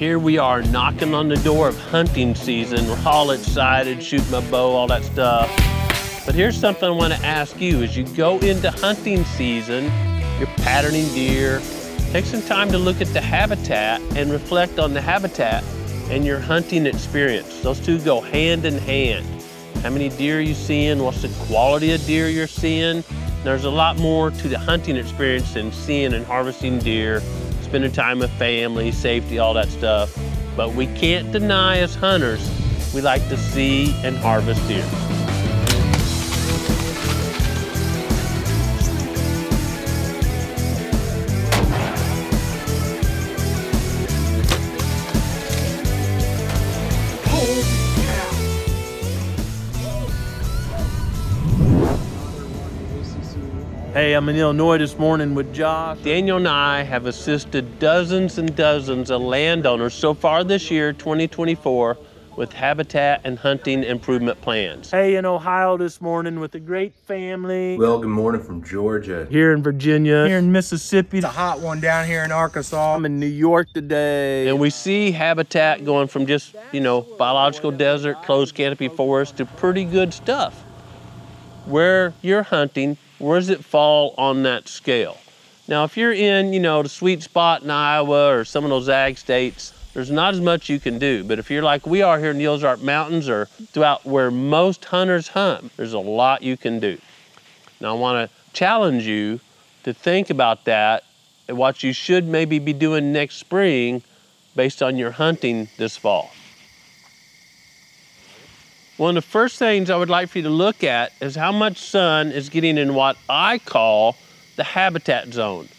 Here we are knocking on the door of hunting season. We're all excited, shooting my bow, all that stuff. But here's something I want to ask you. As you go into hunting season, you're patterning deer, take some time to look at the habitat and reflect on the habitat and your hunting experience. Those two go hand in hand. How many deer are you seeing? What's the quality of deer you're seeing? There's a lot more to the hunting experience than seeing and harvesting deer, spending time with family, safety, all that stuff. But we can't deny as hunters, we like to see and harvest deer. Hey, I'm in Illinois this morning with Josh. Daniel and I have assisted dozens and dozens of landowners so far this year, 2024, with habitat and hunting improvement plans. Hey, in Ohio this morning with a great family. Well, good morning from Georgia. Here in Virginia. Here in Mississippi. It's a hot one down here in Arkansas. I'm in New York today. And we see habitat going from just, biological desert, closed canopy forest to pretty good stuff. Where you're hunting, where does it fall on that scale? Now, if you're in, the sweet spot in Iowa or some of those ag states, there's not as much you can do. But if you're like we are here in the Ozark Mountains or throughout where most hunters hunt, there's a lot you can do. Now, I want to challenge you to think about that and what you should maybe be doing next spring based on your hunting this fall. One of the first things I would like for you to look at is how much sun is getting in what I call the habitat zone.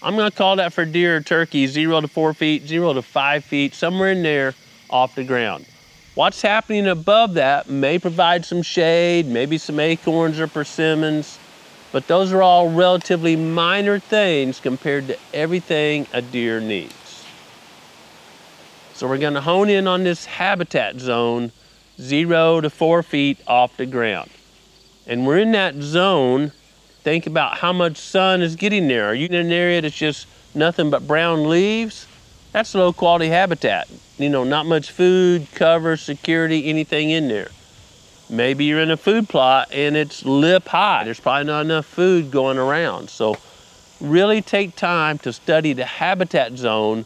I'm going to call that for deer or turkey 0 to 4 feet, 0 to 5 feet, somewhere in there off the ground. What's happening above that may provide some shade, maybe some acorns or persimmons, but those are all relatively minor things compared to everything a deer needs. So we're going to hone in on this habitat zone 0 to 4 feet off the ground. And we're in that zone. Think about how much sun is getting there. Are you in an area that's just nothing but brown leaves? That's low quality habitat. Not much food, cover, security, anything in there. Maybe you're in a food plot and it's lip high. There's probably not enough food going around. So really take time to study the habitat zone.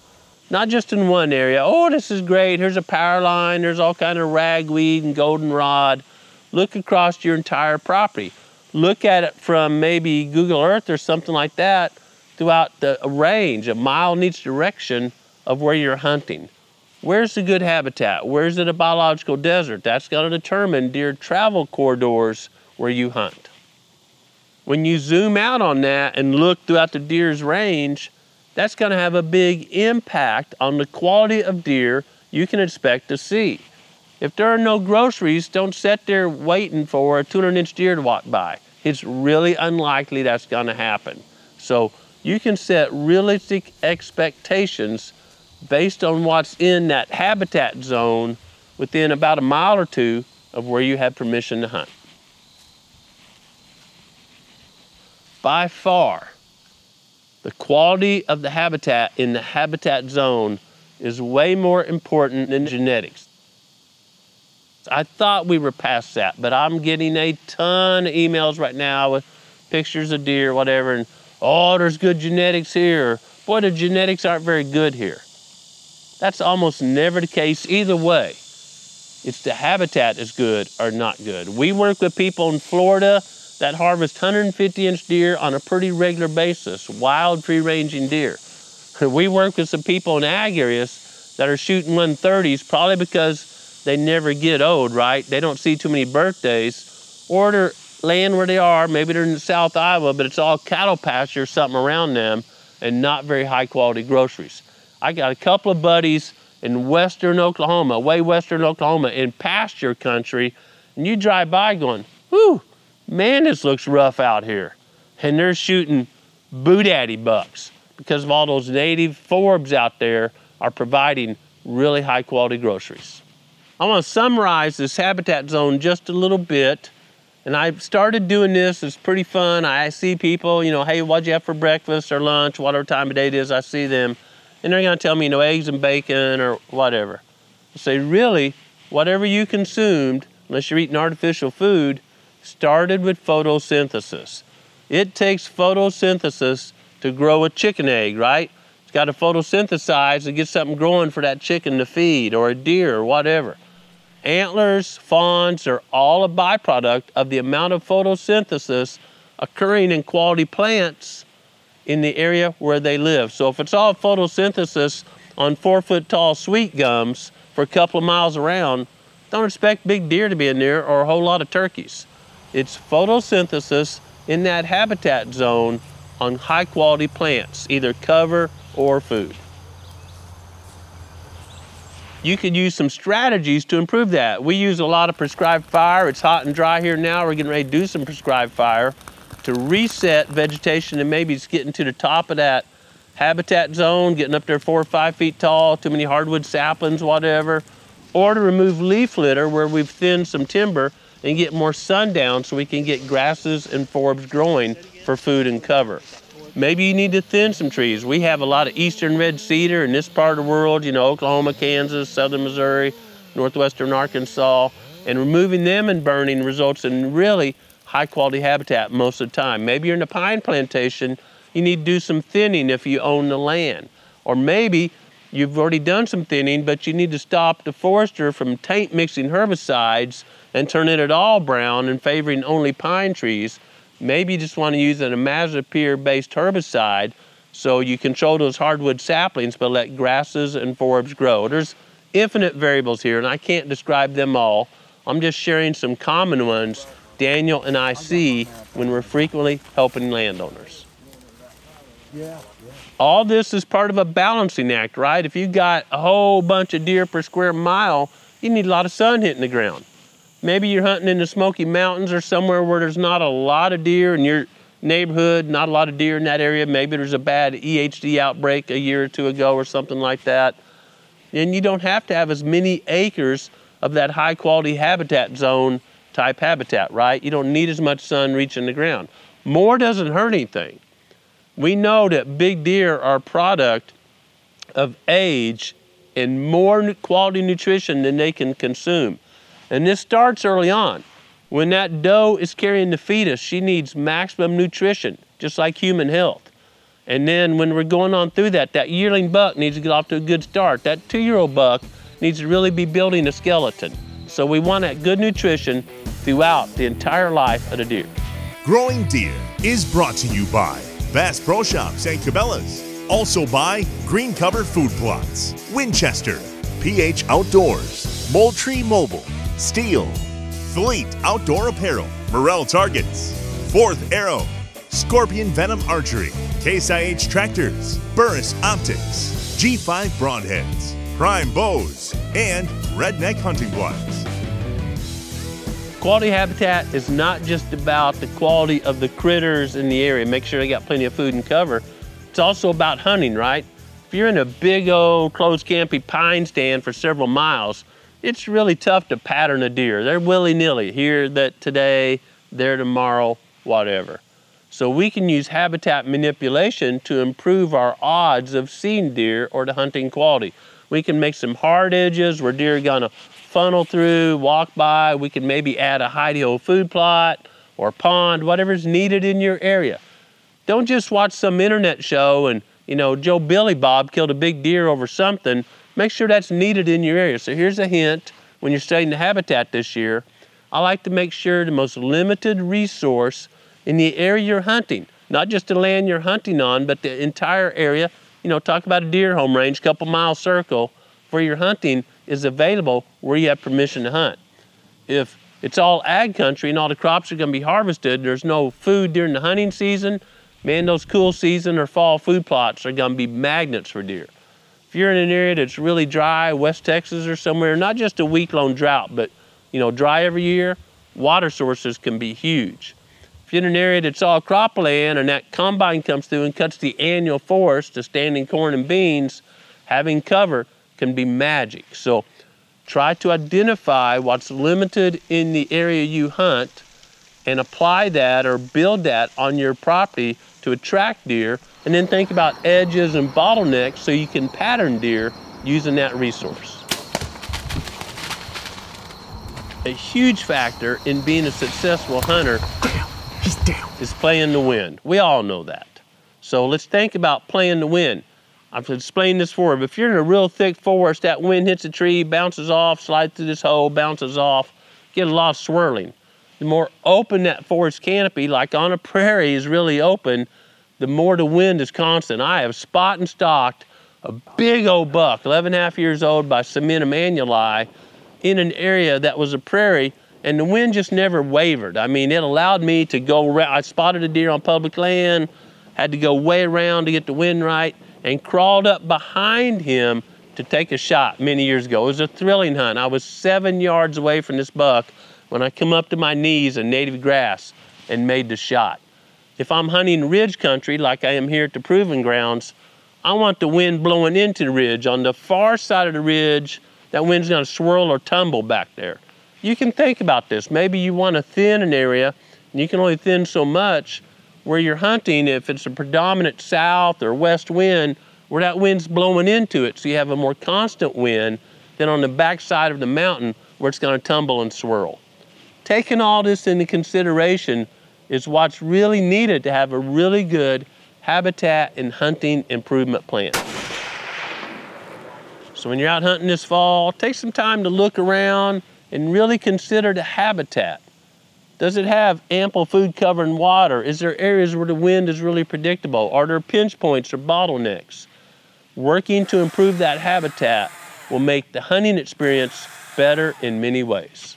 Not just in one area. Oh, this is great. Here's a power line. There's all kind of ragweed and goldenrod. Look across your entire property. Look at it from maybe Google Earth or something like that throughout the range, a mile in each direction of where you're hunting. Where's the good habitat? Where's it a biological desert? That's going to determine deer travel corridors where you hunt. When you zoom out on that and look throughout the deer's range, that's going to have a big impact on the quality of deer you can expect to see. If there are no groceries, don't sit there waiting for a 200-inch deer to walk by. It's really unlikely that's going to happen. So you can set realistic expectations based on what's in that habitat zone within about a mile or two of where you have permission to hunt. By far, the quality of the habitat in the habitat zone is way more important than genetics. I thought we were past that, but I'm getting a ton of emails right now with pictures of deer, whatever, and oh, there's good genetics here. Boy, the genetics aren't very good here. That's almost never the case either way. It's the habitat is good or not good. We work with people in Florida that harvest 150-inch deer on a pretty regular basis, wild free-ranging deer. We work with some people in ag areas that are shooting 130s, probably because they never get old, right? They don't see too many birthdays, or they're land where they are, maybe they're in South Iowa, but it's all cattle pasture or something around them and not very high quality groceries. I got a couple of buddies in western Oklahoma, way western Oklahoma, in pasture country, and you drive by going, whew, man, this looks rough out here. And they're shooting boodaddy bucks because of all those native forbs out there are providing really high quality groceries. I want to summarize this habitat zone just a little bit. And I started doing this, it's pretty fun. I see people, hey, what'd you have for breakfast or lunch, whatever time of day it is, I see them. and they're gonna tell me, eggs and bacon or whatever. I say, really, whatever you consumed, unless you're eating artificial food, started with photosynthesis. It takes photosynthesis to grow a chicken egg, right? It's got to photosynthesize to get something growing for that chicken to feed, or a deer, or whatever. Antlers, fawns are all a byproduct of the amount of photosynthesis occurring in quality plants in the area where they live. So if it's all photosynthesis on 4-foot tall sweet gums for a couple of miles around, don't expect big deer to be in there or a whole lot of turkeys. It's photosynthesis in that habitat zone on high quality plants, either cover or food. You could use some strategies to improve that. We use a lot of prescribed fire. It's hot and dry here now. We're getting ready to do some prescribed fire to reset vegetation, and maybe it's getting to the top of that habitat zone, getting up there 4 or 5 feet tall, too many hardwood saplings, whatever, or to remove leaf litter where we've thinned some timber and get more sun down so we can get grasses and forbs growing for food and cover. Maybe you need to thin some trees. We have a lot of eastern red cedar in this part of the world, Oklahoma, Kansas, southern Missouri, northwestern Arkansas, and removing them and burning results in really high quality habitat most of the time. Maybe you're in a pine plantation, you need to do some thinning if you own the land. Or maybe you've already done some thinning, but you need to stop the forester from taint mixing herbicides and turning it all brown and favoring only pine trees. Maybe you just want to use an imazapyr-based herbicide so you control those hardwood saplings but let grasses and forbs grow. There's infinite variables here, and I can't describe them all. I'm just sharing some common ones Daniel and I see when we're frequently helping landowners. All this is part of a balancing act, right? If you got a whole bunch of deer per square mile, you need a lot of sun hitting the ground. Maybe you're hunting in the Smoky Mountains or somewhere where there's not a lot of deer in your neighborhood, not a lot of deer in that area. Maybe there's a bad EHD outbreak a year or two ago or something like that. And you don't have to have as many acres of that high quality habitat zone type habitat, right? You don't need as much sun reaching the ground. More doesn't hurt anything. We know that big deer are a product of age and more quality nutrition than they can consume. And this starts early on. When that doe is carrying the fetus, she needs maximum nutrition, just like human health. And then when we're going on through that, that yearling buck needs to get off to a good start. That 2-year-old buck needs to really be building a skeleton. So we want that good nutrition throughout the entire life of the deer. Growing Deer is brought to you by Bass Pro Shops and Cabela's. Also by Green Cover Food Plots, Winchester, PH Outdoors, Moultrie Mobile, Steel, Fleet Outdoor Apparel, Morel Targets, Fourth Arrow, Scorpion Venom Archery, Case IH Tractors, Burris Optics, G5 Broadheads, Prime Bows, and Redneck Hunting Blinds. Quality habitat is not just about the quality of the critters in the area, make sure they got plenty of food and cover. It's also about hunting, right? If you're in a big old closed canopy pine stand for several miles, it's really tough to pattern a deer. They're willy-nilly, here that today, there tomorrow, whatever. So we can use habitat manipulation to improve our odds of seeing deer or the hunting quality. We can make some hard edges where deer are gonna funnel through, walk by. We can maybe add a hidey-hole food plot or pond, whatever's needed in your area. Don't just watch some internet show and, Joe Billy Bob killed a big deer over something. Make sure that's needed in your area. So here's a hint when you're studying the habitat this year. I like to make sure the most limited resource in the area you're hunting, not just the land you're hunting on, but the entire area. Talk about a deer home range, couple mile circle where you're hunting is available where you have permission to hunt. If it's all ag country and all the crops are gonna be harvested, there's no food during the hunting season, man, those cool season or fall food plots are gonna be magnets for deer. If you're in an area that's really dry, West Texas or somewhere, not just a week-long drought, but dry every year, water sources can be huge. If you're in an area that's all cropland and that combine comes through and cuts the annual forest to standing corn and beans, having cover can be magic. So try to identify what's limited in the area you hunt and apply that or build that on your property to attract deer and then think about edges and bottlenecks so you can pattern deer using that resource. A huge factor in being a successful hunter is playing the wind. We all know that. So let's think about playing the wind. I've explained this before, but if you're in a real thick forest, that wind hits a tree, bounces off, slides through this hole, bounces off, get a lot of swirling. The more open that forest canopy, like on a prairie, is really open, the more the wind is constant. I have spot and stalked a big old buck, 11.5 years old, by Cement Emmanueli in an area that was a prairie, and the wind just never wavered. I mean, it allowed me to go around. I spotted a deer on public land, had to go way around to get the wind right, and crawled up behind him to take a shot many years ago. It was a thrilling hunt. I was 7 yards away from this buck when I come up to my knees in native grass and made the shot. If I'm hunting ridge country like I am here at the Proving Grounds, I want the wind blowing into the ridge. On the far side of the ridge, that wind's gonna swirl or tumble back there. You can think about this. Maybe you want to thin an area, and you can only thin so much where you're hunting if it's a predominant south or west wind, where that wind's blowing into it, so you have a more constant wind than on the backside of the mountain where it's gonna tumble and swirl. Taking all this into consideration is what's really needed to have a really good habitat and hunting improvement plan. So when you're out hunting this fall, take some time to look around and really consider the habitat. Does it have ample food cover and water? Is there areas where the wind is really predictable? Are there pinch points or bottlenecks? Working to improve that habitat will make the hunting experience better in many ways.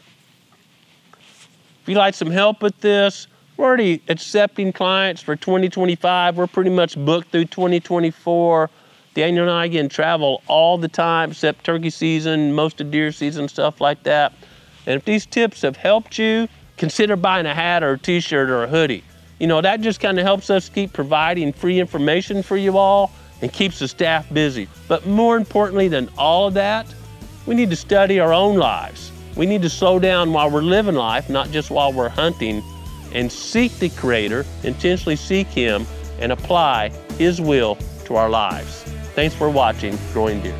If you'd like some help with this, we're already accepting clients for 2025. We're pretty much booked through 2024. Daniel and I again travel all the time, except turkey season, most of deer season, stuff like that. And if these tips have helped you, consider buying a hat or a t-shirt or a hoodie. You know, that just kind of helps us keep providing free information for you all and keeps the staff busy. But more importantly than all of that, we need to study our own lives. We need to slow down while we're living life, not just while we're hunting, and seek the Creator, intentionally seek Him, and apply His will to our lives. Thanks for watching Growing Deer.